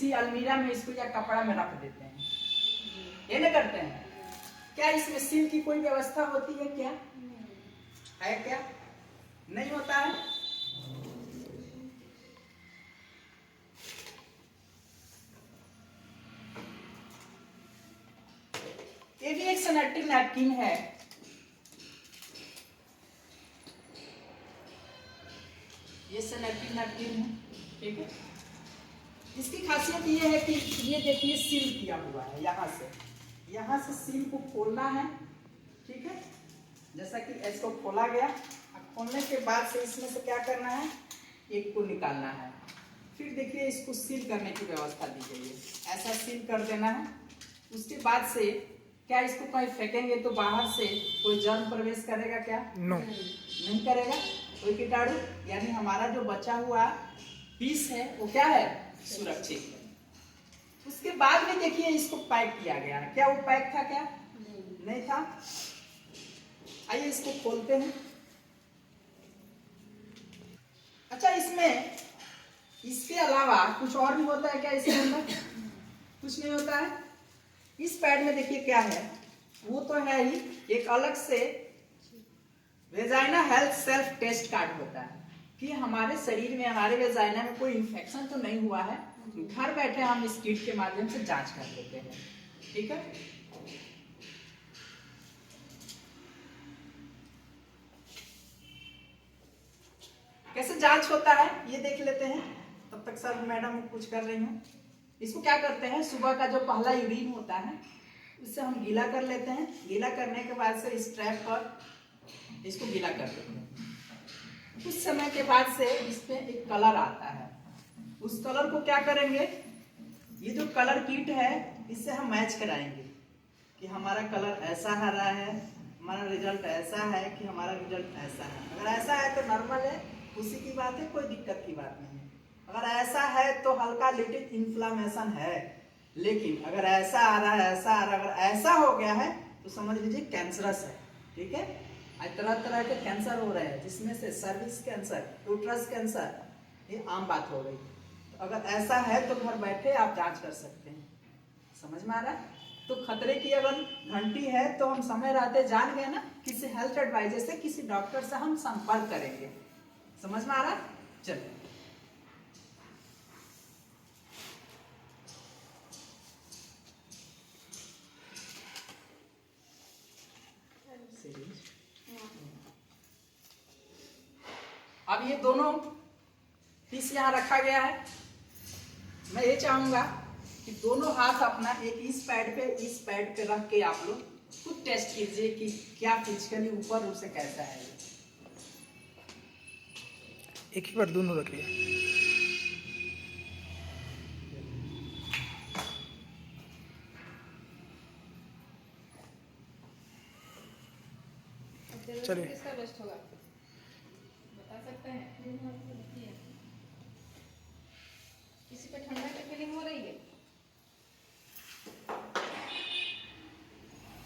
किसी अलमीरा में इसको या कपड़ा में रख देते हैं, ये नहीं करते हैं क्या? इसमें सील की कोई व्यवस्था होती है क्या? है क्या? नहीं होता है। ये भी एक सैनिटरी नैपकिन है। ये सैनिटरी नैपकिन है, ठीक है। इसकी खासियत ये है कि ये देखिए सील किया हुआ है, यहाँ से सील को खोलना है, ठीक है। जैसा कि इसको खोला गया, अब खोलने के बाद से इसमें से क्या करना है, एक को निकालना है। फिर देखिए इसको सील करने की व्यवस्था दी गई है, ऐसा सील कर देना है। उसके बाद से क्या इसको कहीं फेंकेंगे तो बाहर से कोई जर्म प्रवेश करेगा क्या? नहीं करेगा। कोई कीटाणु, यानी हमारा जो बचा हुआ पीस है वो क्या है, सुरक्षित है। उसके बाद में देखिए इसको पैक किया गया है। क्या वो पैक था क्या? नहीं था। आइए इसको खोलते हैं। अच्छा, इसमें इसके अलावा कुछ और भी होता है क्या इसके अंदर? कुछ नहीं होता है। इस पैड में देखिए क्या है, वो तो है ही, एक अलग से vagina health self test card होता है कि हमारे शरीर में, हमारे वेजाइना में कोई इंफेक्शन तो नहीं हुआ है। घर बैठे हम इस किट के माध्यम से जांच कर लेते हैं, ठीक है। कैसे जांच होता है ये देख लेते हैं। तब तक सर मैडम कुछ कर रही हूँ। इसको क्या करते हैं, सुबह का जो पहला यूरिन होता है उससे हम गीला कर लेते हैं। गीला करने के बाद से इस ट्रैप पर इसको गीला कर देते हैं। कुछ समय के बाद से इसमें एक कलर आता है, उस कलर को क्या करेंगे, ये जो कलर किट है इससे हम मैच कराएंगे कि हमारा कलर ऐसा आ रहा है, हमारा रिजल्ट ऐसा है कि हमारा रिजल्ट ऐसा है। अगर ऐसा है तो नॉर्मल है, उसी की बात है, कोई दिक्कत की बात नहीं है। अगर ऐसा है तो हल्का लिटिल इन्फ्लामेशन है, लेकिन अगर ऐसा आ रहा है, ऐसा आ रहा है, अगर ऐसा हो गया है तो समझ लीजिए कैंसरस है, ठीक है। आज तरह तरह के कैंसर हो रहे हैं, जिसमें से सर्विक्स कैंसर, यूट्रस कैंसर, ये आम बात हो गई। तो अगर ऐसा है तो घर बैठे आप जांच कर सकते हैं। समझ में आ रहा है? तो खतरे की अगर घंटी है तो हम समय रहते जान गए ना, किसी हेल्थ एडवाइजर से, किसी डॉक्टर से हम संपर्क करेंगे। समझ में आ रहा है? चलिए अब ये दोनों पीस यहाँ रखा गया है। मैं ये चाहूंगा कि दोनों हाथ अपना एक इस पैड पे रख के आप लोग खुद टेस्ट कीजिए कि क्या फिजिकली ऊपर उसे कैसा है। एक ही बार दोनों रखिए। चलिए, किसका बेस्ट होगा बता सकते हैं? किसी पे ठंडा की फीलिंग हो रही है?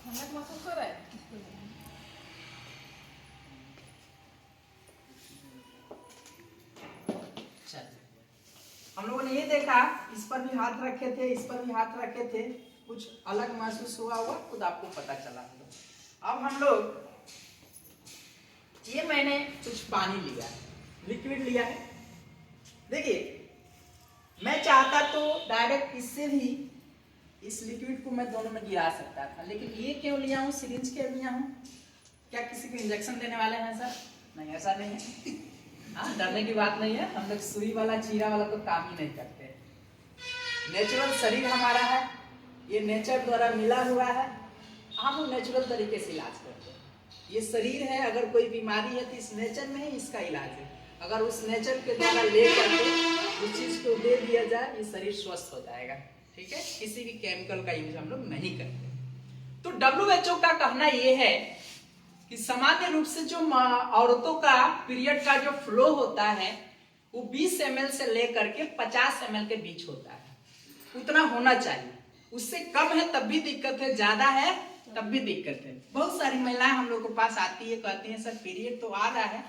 ठंडक महसूस हो रहा है? हम लोगों ने ये देखा, इस पर भी हाथ रखे थे, इस पर भी हाथ रखे थे, कुछ अलग महसूस हुआ होगा, खुद आपको पता चला होगा। अब हम लोग ये, मैंने कुछ पानी लिया है, लिक्विड लिया है। देखिए, मैं चाहता तो डायरेक्ट इससे भी इस लिक्विड को मैं दोनों में गिरा सकता था, लेकिन ये क्यों लिया हूँ, सिरिंज क्यों लिया हूँ? क्या किसी को इंजेक्शन देने वाले हैं सर? नहीं, ऐसा नहीं है। हाँ, डरने की बात नहीं है। हम लोग सुई वाला, चीरा वाला तो काम ही नहीं करते। नेचुरल शरीर हमारा है, ये नेचर द्वारा मिला हुआ है, हम नेचुरल तरीके से इलाज करते हैं। ये शरीर है, अगर कोई बीमारी है तो इस नेचर में ही इसका इलाज है। अगर उस नेचर के द्वारा ले करके उस चीज को दे दिया जाए, ये शरीर स्वस्थ हो जाएगा, ठीक है। किसी भी केमिकल का यूज हम लोग नहीं करते। तो WHO का कहना यह है कि सामान्य रूप से जो औरतों का पीरियड का जो फ्लो होता है वो 20 ml से लेकर के 50 ml के बीच होता है, उतना होना चाहिए। उससे कम है तब भी दिक्कत है, ज्यादा है तब भी दिक्कत है। बहुत सारी महिलाएं हम लोग के पास आती है, कहती हैं सर पीरियड तो आ रहा है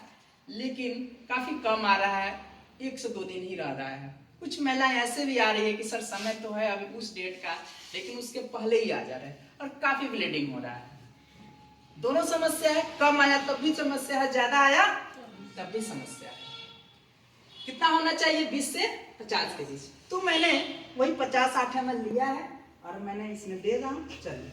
लेकिन काफी कम आ रहा है, 1 से 2 दिन ही रह रहा है, कुछ महिलाएं ऐसे भी आ रही है कि सर समय तो है अभी उस डेट का, लेकिन उसके पहले ही आ जा रहे हैं और काफी ब्लीडिंग हो रहा है। दोनों समस्या है, कम आया तब भी समस्या है, ज्यादा आया तब भी समस्या है। कितना होना चाहिए? 20 से 50 के बीच। तो मैंने वही 50-60 ml लिया है और मैंने इसमें दे रहा हूं। चलिए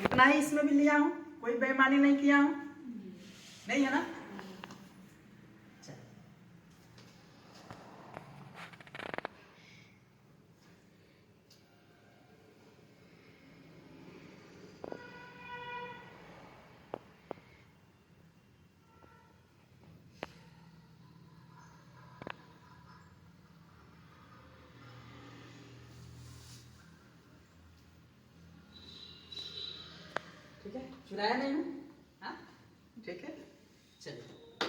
इतना ही इसमें भी लिया हूं, कोई बेईमानी नहीं किया हूं, नहीं है ना? ठीक है, चुराया नहीं हूँ। हाँ ठीक है, चलिए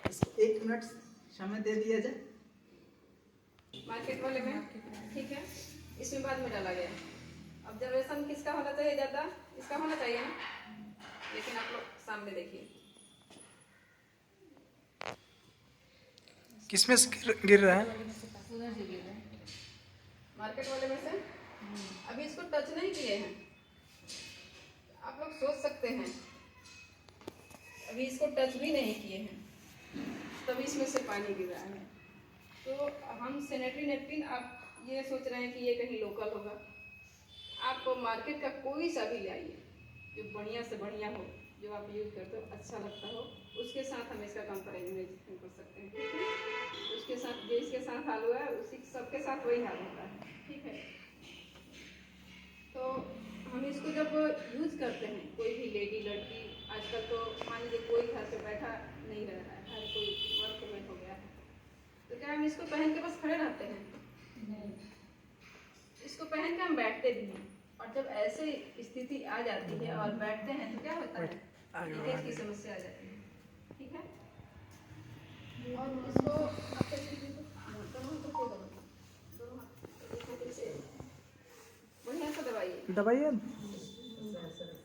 इसको 1 मिनट समय दे दिया जाए। मार्केट वाले में ठीक है, इसमें बाद में डाला गया। ऑब्जर्वेशन किसका होना चाहिए ज़्यादा? इसका होना चाहिए ना, लेकिन आप लोग सामने देखिए किसमें से गिर रहा है? मार्केट वाले में से। अभी इसको टच नहीं किए हैं। आप लोग सोच सकते हैं अभी इसको टच भी नहीं किए हैं तभी इसमें से पानी गिर रहा है। तो हम सैनिटरी नैपकिन, आप ये सोच रहे हैं कि ये कहीं लोकल होगा, आप मार्केट का कोई सा भी लाइए जो बढ़िया से बढ़िया हो, जो आप यूज़ करते हो अच्छा लगता हो, उसके साथ हम इसका कंपेरिजन कर सकते हैं। ठीक है, उसके साथ जो इसके साथ आलू है उसी सबके साथ वही हाल होता है। ठीक है, तो हम इसको जब यूज़ करते हैं, कोई भी लेडी लड़की, आजकल तो मान लीजिए कोई घर पे बैठा नहीं रह रहा है, हर कोई वर्क में हो गया है, तो क्या हम इसको पहन के बस खड़े रहते हैं? नहीं, इसको पहन के हम बैठते भी हैं। और जब ऐसे स्थिति आ जाती है और बैठते हैं तो क्या होता है? लीकेज की समस्या आ जाती है। ठीक है, और इसको आप बढ़िया से दबाइए। दबाइए।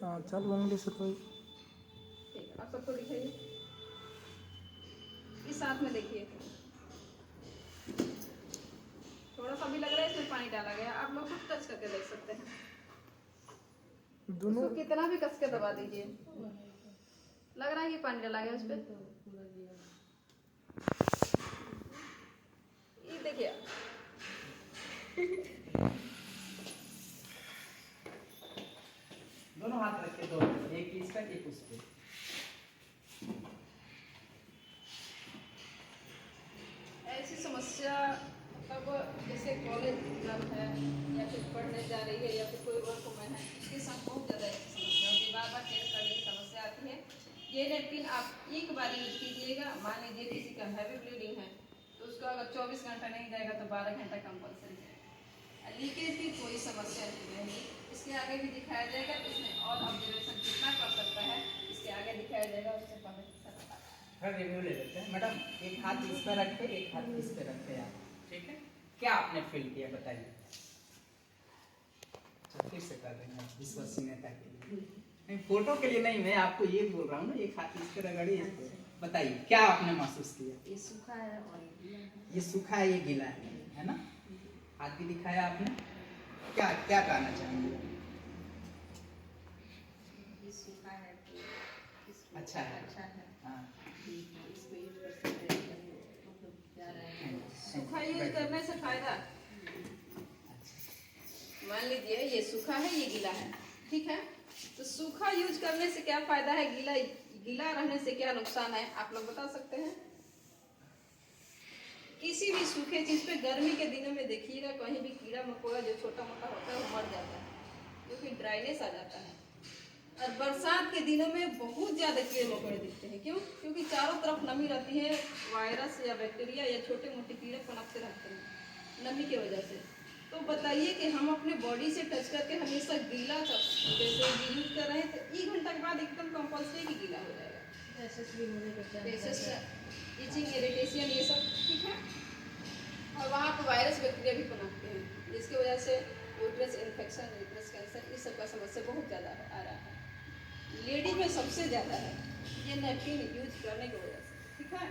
हाँ चल उंगली से तो ठीक है, आप सबको दिखाइए, इस साथ में देखिए थोड़ा सा भी लग रहा है इसमें पानी डाला गया। आप लोग खुद टच करके देख सकते हैं, दोनों उसको कितना भी कस के दबा दीजिए, लग रहा है कि पानी डाला गया उस पर। ये देखिए दोनों हाथ रख के दो, एक इस पर एक उस पे। ऐसी समस्या अब जैसे कॉलेज जब है या फिर पढ़ने जा रही है या फिर कोई वर्क में है, उसके साथ बहुत ज़्यादा ऐसी समस्या होती है, बार बार चेंज करने की समस्या आती है। ये नैपकिन आप एक बार यूज कीजिएगा। मान लीजिए किसी का हैवी ब्लीडिंग है तो उसका अगर 24 घंटा नहीं जाएगा तो 12 घंटा कंपल्सरी है। लीकेज की कोई समस्या नहीं रहेगी। इसके आगे भी दिखाया जाएगा, इसमें और ऑब्जर्वेशन कितना कर सकता है इसके आगे दिखाया जाएगा। उससे पहले रिव्यू ले लेते हैं। मैडम एक हाथ इस पर रखे, एक हाथ इस पे रखे आप, ठीक है? क्या आपने फील किया बताइए। फिर से कर देंगे विश्वसनीयता के लिए, नहीं फोटो के लिए नहीं, मैं आपको ये बोल रहा हूँ ना, एक हाथ इस पे रगड़िए, इस पे बताइए क्या आपने महसूस किया। ये सूखा है और ये सूखा है, ये गीला है ना? हाथ भी दिखाया आपने, क्या क्या कहना चाहेंगे? ये सूखा है, अच्छा है, अच्छा है। हाँ। सूखा यूज करने से फायदा, मान लीजिए ये सूखा है ये गीला है, ठीक है, तो सूखा यूज करने से क्या फायदा है, गीला गीला रहने से क्या नुकसान है, आप लोग बता सकते हैं? किसी भी सूखे चीज पे गर्मी के दिनों में देखिएगा कहीं भी कीड़ा मकोड़ा जो छोटा मोटा होता है वो मर जाता है, क्योंकि ड्राइनेस आ जाता है। और बरसात के दिनों में बहुत ज्यादा कीड़े मकोड़े दिखते हैं। क्यों? क्योंकि चारों तरफ नमी रहती है, वायरस या बैक्टीरिया या छोटे मोटे कीड़े पनपते रहते हैं नमी की वजह से। तो बताइए कि हम अपने बॉडी से टच करके हमेशा गीला जैसे यूज कर रहे हैं तो 1 घंटा के बाद एकदम कंपल्सरी ही गीला हो जाएगा। इचिंग इरिटेशन ये सब ठीक है। और वहाँ पर वायरस बैक्टीरिया भी पनपते हैं, जिसकी वजह से यूट्रस इन्फेक्शन, यूट्रस कैंसर इस सब का समस्या बहुत ज़्यादा आ रहा है। लेडीज में सबसे ज़्यादा है ये नैपकिन यूज करने की वजह से, ठीक है।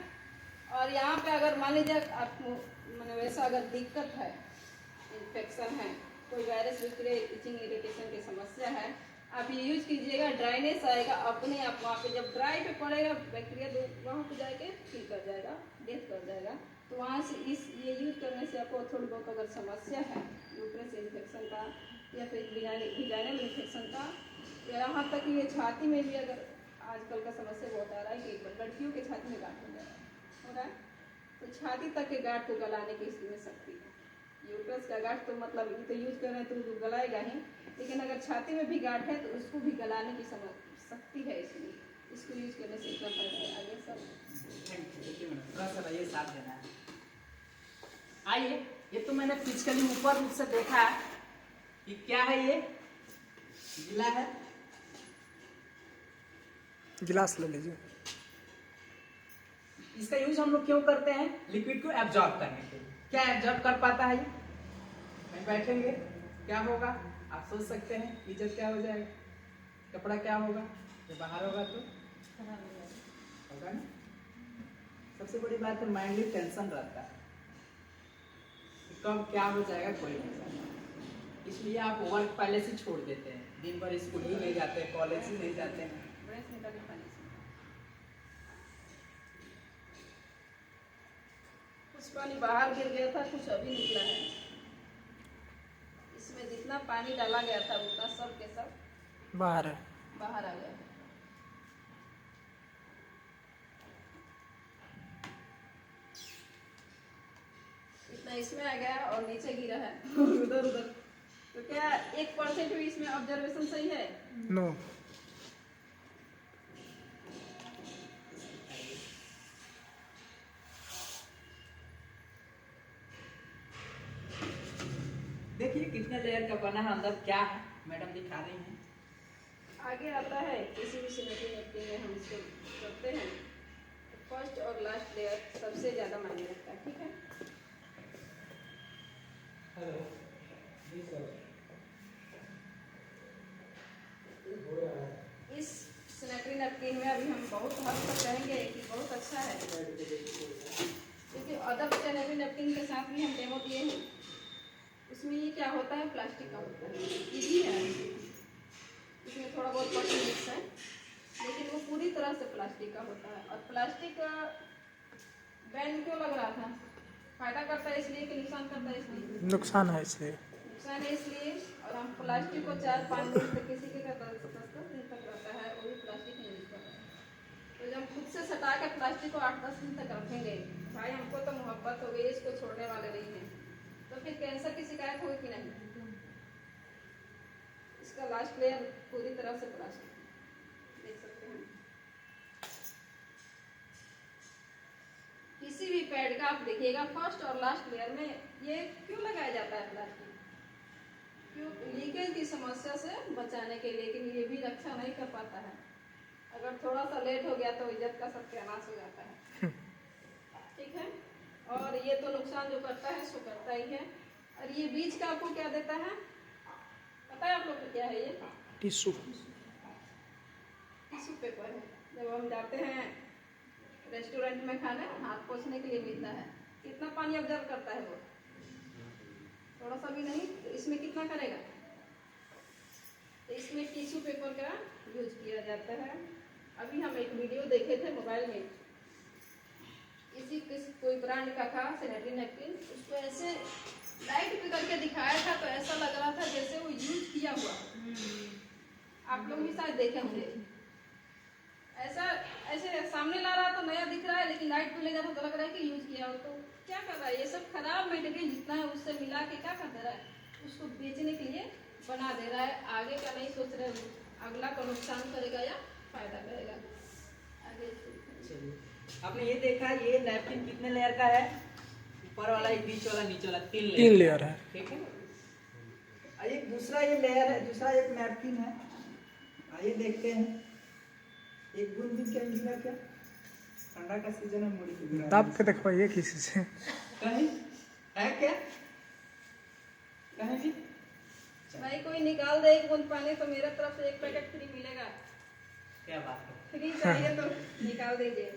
और यहाँ पे अगर मान लीजिए आपको मैंने वैसा अगर दिक्कत है, इन्फेक्शन है, कोई वायरस बैक्टीरिया, इचिंग इरिटेशन की समस्या है, आप ये यूज कीजिएगा। ड्राइनेस आएगा अपने आप, वहाँ पे जब ड्राई पे पड़ेगा बैक्टीरिया तो वहाँ पे जाके किल कर जाएगा, डेथ कर जाएगा। तो वहाँ से ये यूज करने से आपको थोड़ी बहुत अगर समस्या है यूट्रस इन्फेक्शन का या फिर विजाइनल इन्फेक्शन का, या यहाँ तक कि ये छाती में भी अगर आजकल का समस्या बहुत आ रहा है कि लड़कियों के छाती में गांठ हो रहा है, तो छाती तक के गांठ को गलाने की इसमें शक्ति है। यूट्रस का गांठ तो मतलब ये तो यूज कर रहे हैं तो गलाएगा ही, लेकिन अगर छाती में भी गांठ है तो उसको भी गलाने की शक्ति है इसमें। इसको यूज करने से इतना फायदा है। आगे सब थोड़ा सा ये साथ देना है। आइए, ये तो मैंने फिजिकली ऊपर रूप से देखा है, ये क्या है, ये गीला है, गिलास ले लीजिए। इसका यूज हम लोग क्यों करते हैं? लिक्विड को एब्जॉर्ब करने के लिए। क्या एब्जॉर्ब कर पाता है ये? कहीं बैठेंगे क्या होगा आप सोच सकते हैं? इज्जत क्या हो जाएगा, कपड़ा क्या होगा, जब बाहर होगा तो होगा ना। सबसे बड़ी बात है माइंडली टेंशन रहता है, कब क्या हो जाएगा कोई नहीं जानता। इसलिए आप वर्क पहले से छोड़ देते हैं, दिन भर स्कूल ही नहीं जाते हैं, कॉलेज ही नहीं जाते हैं। कुछ पानी बाहर गिर गया था, कुछ अभी निकला है। इसमें जितना पानी डाला गया था उतना सब के सब बाहर है, बाहर आ गया है। इतना इसमें आ गया और नीचे गिरा है उधर उधर। तो क्या 1% भी इसमें ऑब्जर्वेशन सही है? नो। देखिए कितने लेयर का बना है, अंदर क्या है मैडम दिखा रही हैं। आगे आता है किसी भी सिमेट्री नैपकिन में हम इसको करते हैं, फर्स्ट और लास्ट लेयर सबसे ज़्यादा मायने रखता है, ठीक है। हेलो जी सर। इस सिमेट्री नैपकिन में अभी हम बहुत हद तक कहेंगे कि बहुत अच्छा है, क्योंकि अदर सिमेट्री नैपकिन के साथ भी हम डेमो दिए हैं। उसमें ये क्या होता है, प्लास्टिक का होता है, इजी है, इसमें थोड़ा बहुत कॉटन मिक्स है, लेकिन वो पूरी तरह से प्लास्टिक का होता है। और प्लास्टिक बैन क्यों लग रहा था? फायदा करता है इसलिए कि नुकसान करता है इसलिए? नुकसान है इसलिए। नुकसान है इसलिए। और हम प्लास्टिक को 4-5 दिन तक किसी के 10 दिन तक रहता है, वो भी प्लास्टिक नहीं यूज कर रहा है। तो जब खुद से सटा कर प्लास्टिक को 8-10 दिन तक रखेंगे, भाई हमको तो मोहब्बत हो गई, इसको छोड़ने वाले नहीं हैं, तो फिर कैंसर की शिकायत होगी कि नहीं? इसका लास्ट लेयर पूरी तरह से प्लास्टिक, देख सकते हैं। किसी भी पैड का आप देखिएगा फर्स्ट और लास्ट लेयर में ये क्यों लगाया जाता है प्लास्टिक? क्यों? लीकेज की समस्या से बचाने के लिए, लेकिन ये भी रक्षा नहीं कर पाता है। अगर थोड़ा सा लेट हो गया तो इज्जत का सत्यानाश हो जाता है, ठीक है। और ये तो नुकसान जो करता है सो करता ही है। और ये बीच का आपको क्या देता है पता है आप लोग को? क्या है ये? टिश्यू। टिश्यू पेपर है। जब हम जाते हैं रेस्टोरेंट में खाने, हाथ पोंछने के लिए मिलता है, कितना पानी ऑब्जर्व करता है वो? थोड़ा सा भी नहीं। तो इसमें कितना करेगा? तो इसमें टिश्यू पेपर का यूज किया जाता है। अभी हम एक वीडियो देखे थे मोबाइल में, कोई ब्रांड का था सैनिटरी नैपकिन, उसको ऐसे लाइट पे करके दिखाया था तो ऐसा लग रहा था जैसे वो यूज किया हुआ। आप लोग भी शायद देखे होंगे। ऐसा ऐसे सामने ला रहा तो नया दिख रहा है, लेकिन लाइट पे ले जाता तो लग रहा है कि यूज किया हो। तो क्या कर रहा है? ये सब खराब मटेरियल जितना है उससे मिला के क्या कर दे रहा है, उसको बेचने के लिए बना दे रहा है। आगे का नहीं सोच रहे, अगला को नुकसान करेगा या फायदा करेगा। आगे आपने ये देखा, ये नैपकिन कितने लेयर का है? ऊपर वाला, एक बीच वाला, नीचे वाला, 3 लेयर है। ठीक है। एक दूसरा ये लेयर है, दूसरा एक नैपकिन है। आइए देखते हैं एक बूंद भी क्या निकला क्या। ठंडा का सीजन है, मुड़ी की गिरा दाब के दिखवाइए किसी से। कहीं है क्या, कहीं भी। भाई कोई निकाल दे एक बूंद पानी तो मेरे तरफ से एक पैकेट फ्री मिलेगा। क्या बात है, फ्री चाहिए तो निकाल दीजिए।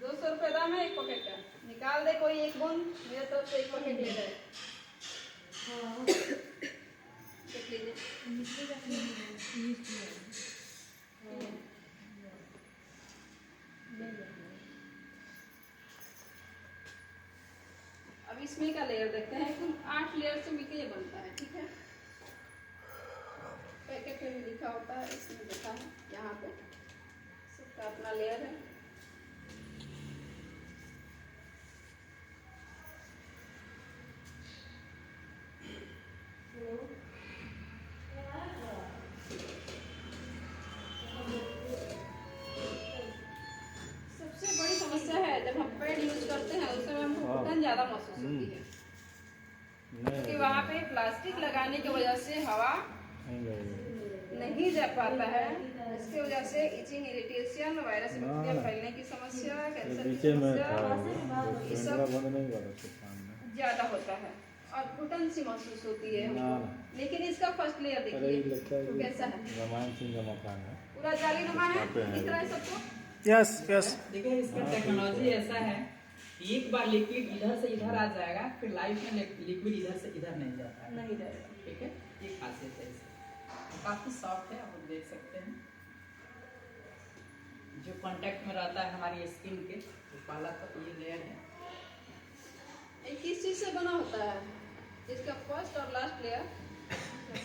₹200 दाम है एक पैकेट का, निकाल दे कोई एक बूंद, मेरे तरफ से एक पैकेट ले जाए। देख लीजिए। अब इसमें का लेयर देखते हैं, कुल 8 लेयर से मिलकर ये बनता है, ठीक है। पैकेट में भी लिखा होता है, इसमें लिखा है, यहाँ पे सबका अपना लेयर है। सबसे बड़ी समस्या है जब हम पैड यूज करते हैं उस समय हमको घुटन ज्यादा महसूस होती है, क्योंकि वहाँ पे प्लास्टिक लगाने की वजह से हवा नहीं जा पाता है। इसकी वजह से इचिंग, इरिटेशन, वायरस बैक्टीरिया फैलने की समस्या, कैंसर की समस्या, ये सब ज्यादा होता है और घुटन सी महसूस होती है हमको। लेकिन इसका फर्स्ट लेयर देखिए कैसा है, पूरा जालीनुमा है, दिख रहा है सबको। Yes yes. देखिए इसका टेक्नोलॉजी ऐसा है, एक बार लिक्विड इधर से इधर आ जाएगा, फिर लाइफ में लिक्विड इधर से इधर नहीं जाता है, नहीं जाएगा। ठीक है। ये खासियत है इसकी, काफी सॉफ्ट है, आप लोग देख सकते हैं। जो कांटेक्ट में रहता है हमारी स्किन के, तो पहला तो ये लेयर है। ये किस चीज से बना होता है? इसका फर्स्ट और लास्ट लेयर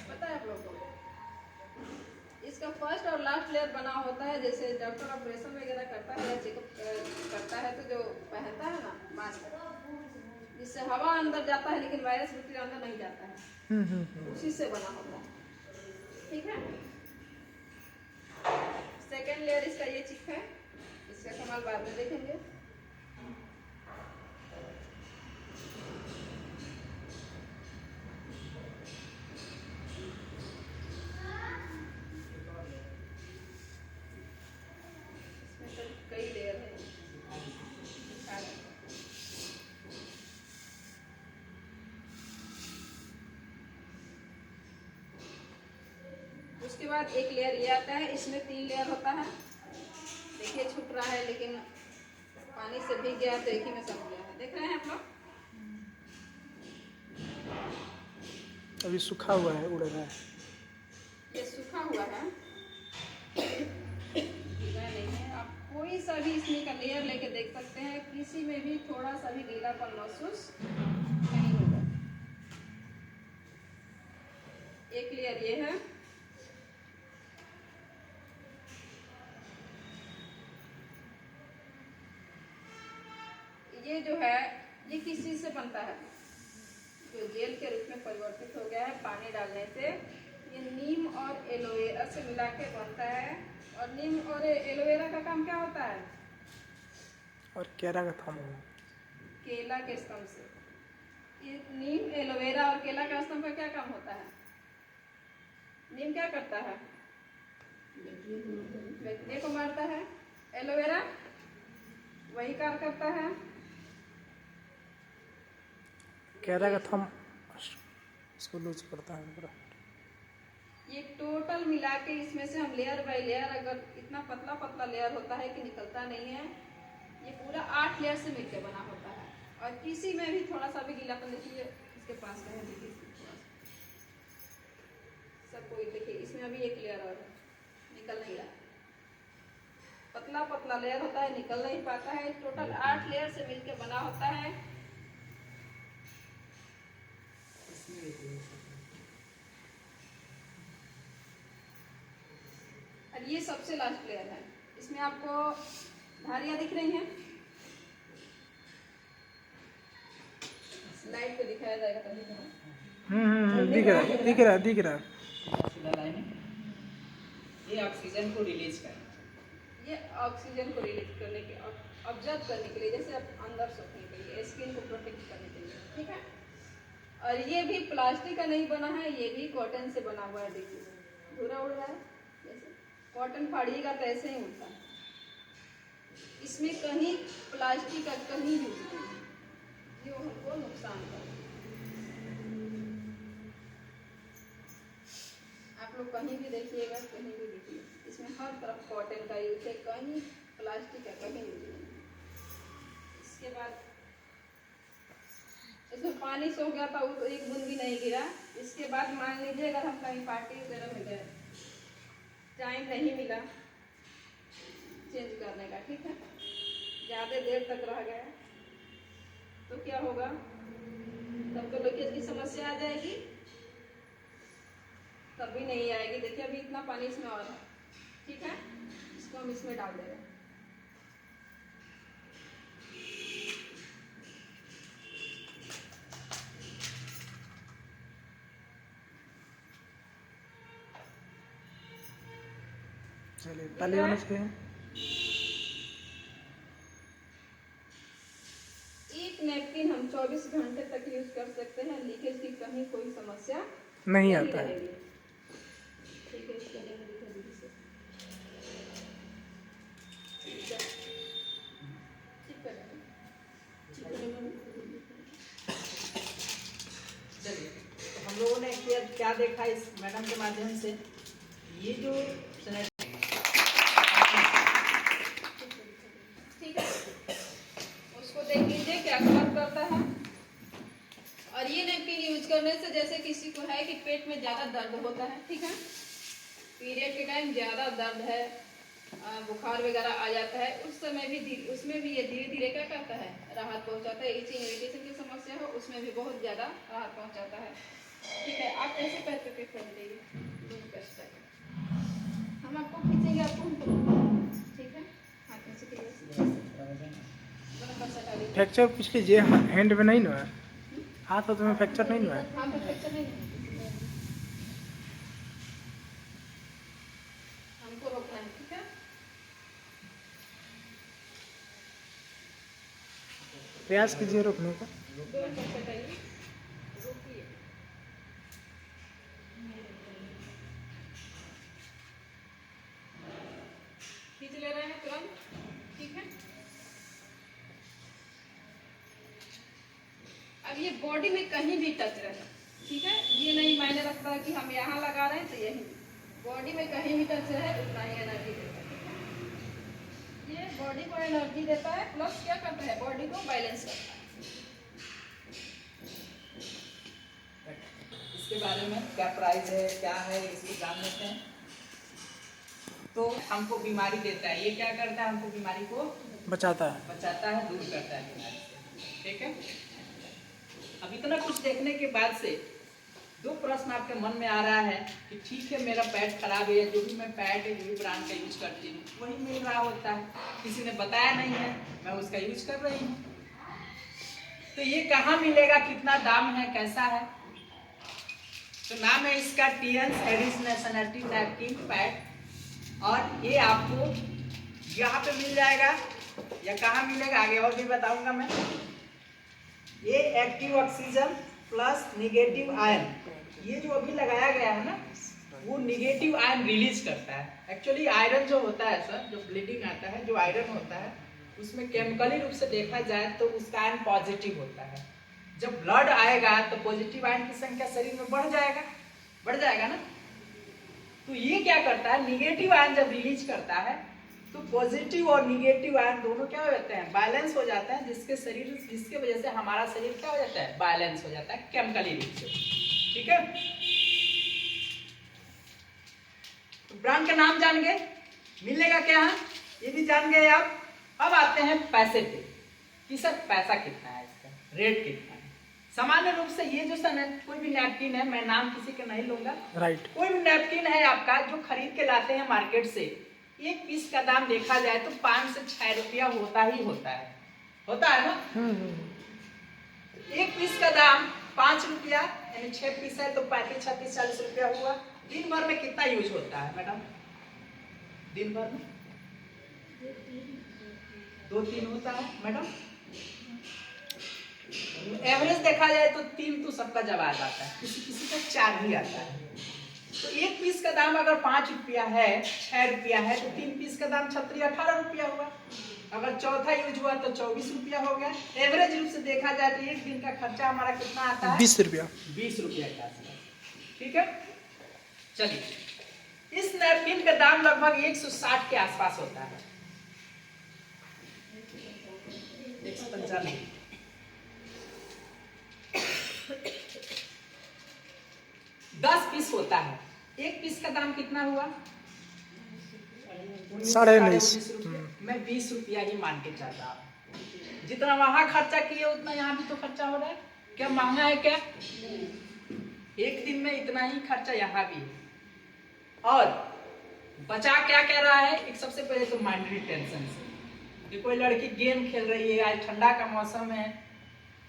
पता है आप लोगों को? इसका फर्स्ट और लास्ट लेयर बना होता है, जैसे डॉक्टर ऑपरेशन वगैरह करता है या चेकअप करता है तो जो पहनता है ना मास्क, जिससे हवा अंदर जाता है लेकिन वायरस बैक्टीरिया अंदर नहीं जाता है, उसी से बना होता है, ठीक है। सेकेंड लेयर इसका ये चिप है, इसका कमाल बाद में देखेंगे। कई लेयर है, उसके बाद एक लेयर ये आता है, इसमें 3 लेयर होता है। देखिए छूट रहा है लेकिन पानी से भीग गया तो एक ही में सब गया है, देख रहे हैं आप लोग। अभी सूखा हुआ है, उड़ रहा है। ये सूखा हुआ है, गीला नहीं है। आप कोई सा भी इसमें का लेयर लेके देख सकते हैं, किसी में भी थोड़ा सा भी गीलापन महसूस नहीं होगा। एक लेयर ये है, ये जो है ये किस चीज से बनता है, जो जेल के रूप में परिवर्तित हो गया है पानी डालने से। ये नीम और एलोवेरा से मिला के बनता है, और नीम और एलोवेरा का काम क्या होता है? और केरा का थम। केला के स्तंभ से। ये नीम, एलोवेरा और केला का स्तंभ का क्या काम होता है? नीम क्या करता है? बैक्टीरिया को मारता है। एलोवेरा वही कार्य करता है। केरा का थम इसको लूज करता है पूरा। ये टोटल मिला के इसमें से हम लेयर बाय लेयर, अगर इतना पतला पतला लेयर होता है कि निकलता नहीं है, ये पूरा 8 लेयर से मिलकर बना होता है। और किसी में भी थोड़ा सा भी गीलापन देखिए, इसके पास में है, देखिए सब कोई देखिए, इसमें अभी एक लेयर और निकल नहीं रहा, पतला पतला लेयर होता है, निकल नहीं पाता है। टोटल 8 लेयर से मिलकर बना होता है। और ये सबसे लास्ट लेयर है, इसमें आपको धारियां दिख रही हैं, लाइट पे दिखाया जाएगा तभी तो। दिख रहा है, दिख रहा है, दिख रहा है। ये ऑक्सीजन को रिलीज कर, ये ऑक्सीजन को रिलीज करने के ऑब्जर्व करने के लिए, जैसे अब अंदर सोखने के लिए, स्किन को प्रोटेक्ट करने के लिए, ठीक है। और ये भी प्लास्टिक का नहीं बना है, ये भी कॉटन से बना हुआ है। देखिए धुरा उड़ रहा है, जैसे कॉटन फाड़िएगा तो ऐसे ही उड़ता है। इसमें कहीं प्लास्टिक का कहीं यूज नहीं है जो हमको नुकसान करे। आप लोग कहीं भी देखिएगा, कहीं भी देखिए, इसमें हर तरफ कॉटन का यूज है, कहीं प्लास्टिक का कहीं यूज नहीं है। इसके बाद इसमें पानी सो गया था, वो एक बूंद भी नहीं गिरा। इसके बाद मान लीजिए अगर हम कहीं पार्टी वगैरह में गए, टाइम नहीं मिला चेंज करने का, ठीक है, ज़्यादा देर तक रह गया तो क्या होगा, तब तो लीकेज की समस्या आ जाएगी, तब भी नहीं आएगी। देखिए अभी इतना पानी इसमें और है, ठीक है, इसको हम इसमें डाल दे रहे हैं। चलिए पहले होना चाहिए। एक नैपकिन हम 24 घंटे तक यूज कर सकते हैं, लीकेज की कहीं कोई समस्या नहीं आता है। रहेगी। ठीक है, इसके लिए दिखा दीजिए सर। ठीक है, चलिए, तो हम लोगों ने क्या देखा इस मैडम के माध्यम से, ये जो ठीक है, उसको देख लीजिए क्या काम करता है। और ये नैपकिन यूज करने से जैसे किसी को है कि पेट में ज़्यादा दर्द होता है, ठीक है, पीरियड के टाइम ज़्यादा दर्द है, बुखार वगैरह आ जाता है, उस समय भी उसमें भी ये धीरे धीरे क्या करता है, राहत पहुंचाता है। इचिंग इरिटेशन की समस्या हो उसमें भी बहुत ज़्यादा राहत पहुंचाता है। ठीक है, आप ऐसे पैर पे कर दीजिए, हम आपको खींचेंगे, आपको ठीक है, हाथ में से फ्रैक्चर कुछ लीजिए, हैंड में नहीं ना है, हाथ तो में फ्रैक्चर नहीं ना है। हाँ तो फ्रैक्चर नहीं, हमको रोकना है, ठीक है। प्रयास कीजिए रोकने का। रोकिए, खींच ले रहे हैं तुरंत, ठीक है। अब ये बॉडी में कहीं भी टच रहे, ठीक है, ये नहीं मायने रखता है कि हम यहाँ लगा रहे हैं तो यही, बॉडी में कहीं भी टच रहे उतना ही एनर्जी देता है। ये बॉडी को एनर्जी देता है, प्लस क्या करता है, बॉडी को बैलेंस करता है। इसके बारे में क्या प्राइस है, क्या है, इसको जान लेते हैं। तो हमको बीमारी देता है, ये क्या करता है, हमको बीमारी को बचाता है, दूर करता है बीमारी से, ठीक है। अब इतना कुछ देखने के बाद से दो प्रश्न आपके मन में आ रहा है कि ठीक है, मेरा पैड खराब है, जो भी मैं पैड जो भी ब्रांड का यूज करती हूँ वही मिल रहा होता है, किसी ने बताया नहीं है, मैं उसका यूज कर रही हूँ, तो ये कहाँ मिलेगा, कितना दाम है, कैसा है। तो नाम है इसका TN Harris nationality napkin pad, और ये आपको यहाँ पे मिल जाएगा या कहाँ मिलेगा आगे और भी बताऊंगा मैं। ये active oxygen plus negative ion, ये जो अभी लगाया गया है ना, वो निगेटिव आयन रिलीज करता है। एक्चुअली आयरन जो होता है सर, जो ब्लीडिंग आता है, जो आयरन होता है उसमें केमिकली रूप से देखा जाए तो उसका आयन पॉजिटिव होता है। जब ब्लड आएगा तो पॉजिटिव आयन की संख्या शरीर में बढ़ जाएगा ना। तो ये क्या करता है, निगेटिव आयन जब रिलीज करता है तो पॉजिटिव और निगेटिव आयन दोनों क्या हो जाते हैं, बैलेंस हो जाता है, जिसके वजह से हमारा शरीर क्या हो जाता है, बैलेंस हो जाता है केमिकली रूप से, ठीक है। तो ब्रांड का नाम जान गए, मिलेगा क्या, ये भी जान गए आप। अब आते हैं पैसे पे कि सर पैसा कितना है, इसका रेट कितना है। सामान्य रूप से ये जो कोई भी नैपकिन है, मैं नाम किसी का नहीं लूंगा, राइट, कोई भी नैपकिन है आपका जो खरीद के लाते हैं मार्केट से, एक पीस का दाम देखा जाए तो 5 से 6 रुपया होता है ना। एक पीस का दाम 5 रुपया, यानी 6 पीस है तो 35, 36, 40 रुपया हुआ। दिन भर में कितना यूज होता है मैडम, दिन भर में 2-3 होता है मैडम। एवरेज देखा जाए तो 3 तो सबका जवाब आता है, किसी किसी का 4 भी आता है। तो एक पीस का दाम अगर 5 रुपया है, 6 रुपया है, तो 3 पीस का दाम 18 रुपया हुआ। अगर चौथा यूज हुआ तो 24 रुपया हो गया। एवरेज रूप से देखा जाए तो एक दिन का खर्चा हमारा कितना आता है? 20 रुपया। 20 रुपया का आसपास। ठीक है, चलिए इस नैपकिन का दाम लगभग 160 के आसपास होता है। 195। 10 पीस होता है, एक पीस का दाम कितना हुआ? 19.5 रुपये। मैं 20 रुपया ही मान के चल रहा हूँ। जितना वहां खर्चा किए उतना यहाँ भी तो खर्चा हो रहा है। क्या महंगा है क्या? एक दिन में इतना ही खर्चा यहाँ भी है। और बचा क्या कह रहा है? एक सबसे पहले तो माइंडरी टेंशन से कि कोई लड़की गेम खेल रही है, आज ठंडा का मौसम है,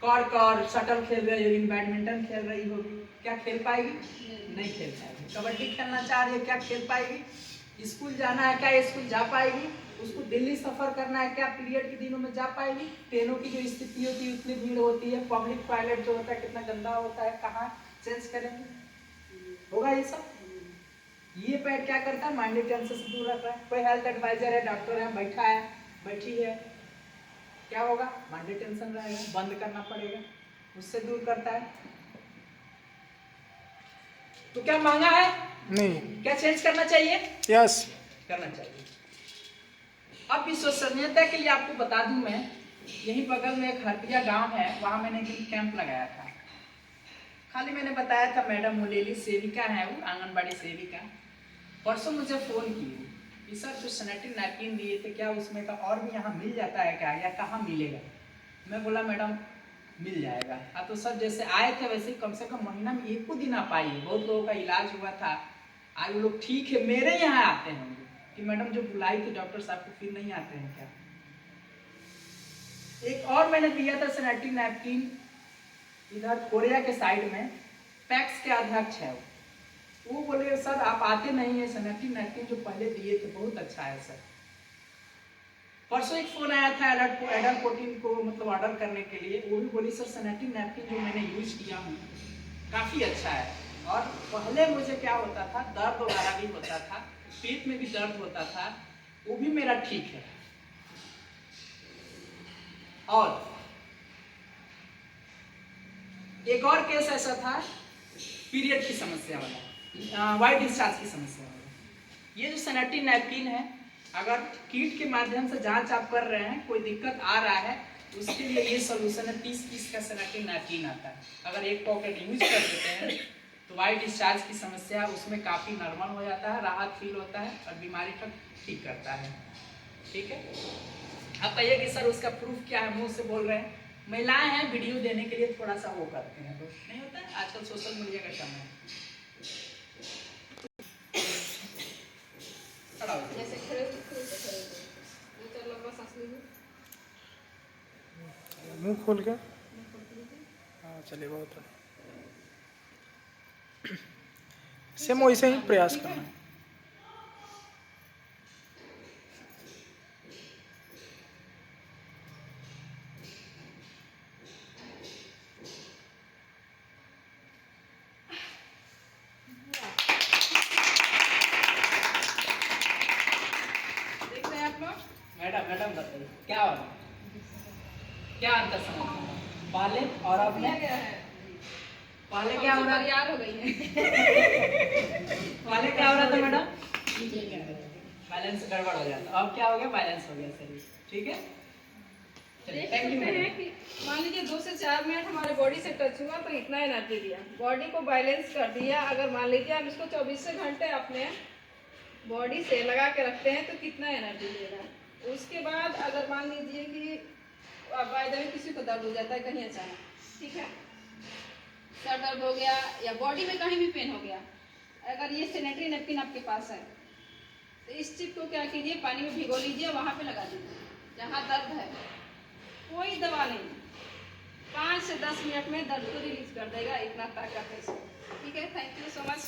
कॉर्क शटल खेल रही होगी, बैडमिंटन खेल रही होगी, क्या खेल पाएगी? नहीं खेल पाएगी। कबड्डी खेलना चाह रही है, क्या खेल पाएगी? स्कूल जाना है, क्या स्कूल जा पाएगी? उसको दिल्ली सफर करना है, क्या पीरियड के दिनों में जा पाएगी? ट्रेनों की जो स्थिति होती है उतनी भीड़ होती है, पब्लिक टॉयलेट जो होता है कितना गंदा होता है, कहाँ चेंज करेंगे? होगा ये सब। ये पैड क्या करता है? माइंडरी टेंशन से दूर रख रहा है। कोई हेल्थ एडवाइजर है, डॉक्टर है, बैठा है, बैठी है, क्या होगा? माइंडरी टेंशन रहेगा, बंद करना पड़ेगा, उससे दूर करता है। तो क्या महंगा है? नहीं। क्या चेंज करना चाहिए? यस, करना चाहिए। अब विश्वसनीयता के लिए आपको बता दूं, मैं यहीं बगल में एक हरदिया गांव है, वहां मैंने एक कैंप लगाया था। खाली मैंने बताया था, मैडम मुलेली सेविका है, वो आंगनबाड़ी सेविका, परसों मुझे फोन की कि सर जो सैनिटरी नैपकिन दिए थे, क्या उसमें का और भी यहाँ मिल जाता है क्या, या कहाँ मिलेगा? मैं बोला मैडम मिल जाएगा। हाँ तो सर जैसे आए थे वैसे कम से कम महीना में 1 दिन आ पाई। बहुत लोगों का इलाज हुआ था, आज लोग ठीक है, मेरे यहाँ आते हैं कि मैडम जो बुलाई थी डॉक्टर साहब को, फिर नहीं आते हैं क्या? एक और मैंने दिया था सैनिटरी नैपकिन, इधर कोरिया के साइड में पैक्स के अध्यक्ष है, वो बोले सर आप आते नहीं है, सैनिटरी नैपकिन जो पहले दिए थे बहुत अच्छा है सर। परसों एक फोन आया था एडल्ट 14 को मतलब ऑर्डर करने के लिए, वो भी बोली सर सैनिटरी नैपकिन जो मैंने यूज किया हूँ काफी अच्छा है। और पहले मुझे क्या होता था, दर्द वगैरह भी होता था, पेट में भी दर्द होता था, वो भी मेरा ठीक है। और एक और केस ऐसा था, पीरियड की समस्या वाला, वाइट डिस्चार्ज की समस्या वाला। ये जो सैनिटरी नैपकिन है, अगर किट के माध्यम से जांच आप कर रहे हैं, कोई दिक्कत आ रहा है, उसके लिए ये सोल्यूशन है। 30 पीस का सैनिटरी नैपकिन आता है, अगर एक पॉकेट यूज कर देते हैं तो वाइट डिस्चार्ज की समस्या उसमें काफ़ी नॉर्मल हो जाता है, राहत फील होता है और बीमारी को ठीक करता है। ठीक है, आप कहिए कि सर उसका प्रूफ क्या है, मुंह से बोल रहे हैं। महिलाएं हैं, वीडियो देने के लिए थोड़ा सा वो करते हैं, तो नहीं होता है, आजकल सोशल मीडिया का समय है। जैसे खड़े दो चार लंबा सांस लीजिए, मुंह खोल के। हाँ चलिए, बहुत है। सेम वैसे ही प्रयास करना है। देख रहे हैं आप लोग? मैडम बताइए क्या होगा, क्या अंतर समझ में आया? पहले और अब दिया में गया है, पहले क्या हो रहा है? तैयार हो गई है। पहले क्या हो रहा था मैडम? बैलेंस गड़बड़ हो जाता, अब क्या हो गया? बैलेंस हो गया शरीर। ठीक है, चलिए देख थैंक यू सकते हैं मैडम। कि मान लीजिए 2 से 4 मिनट हमारे बॉडी से टच हुआ तो इतना एनर्जी दिया, बॉडी को बैलेंस कर दिया। अगर मान लीजिए आप इसको 24 घंटे अपने बॉडी से लगा के रखते हैं तो कितना एनर्जी देगा। उसके बाद अगर मान लीजिए कि बाय द वे किसी को दर्द हो जाता है कहीं अचानक, ठीक है, सर दर्द हो गया या बॉडी में कहीं भी पेन हो गया, अगर ये सैनिटरी नैपकिन आपके पास है तो इस चिप को क्या कीजिए, पानी में भिगो लीजिए, वहाँ पे लगा दीजिए जहाँ दर्द है। कोई दवा नहीं, 5 से 10 मिनट में दर्द को रिलीज कर देगा, इतना ताकत है इसमें। ठीक है, थैंक यू सो मच।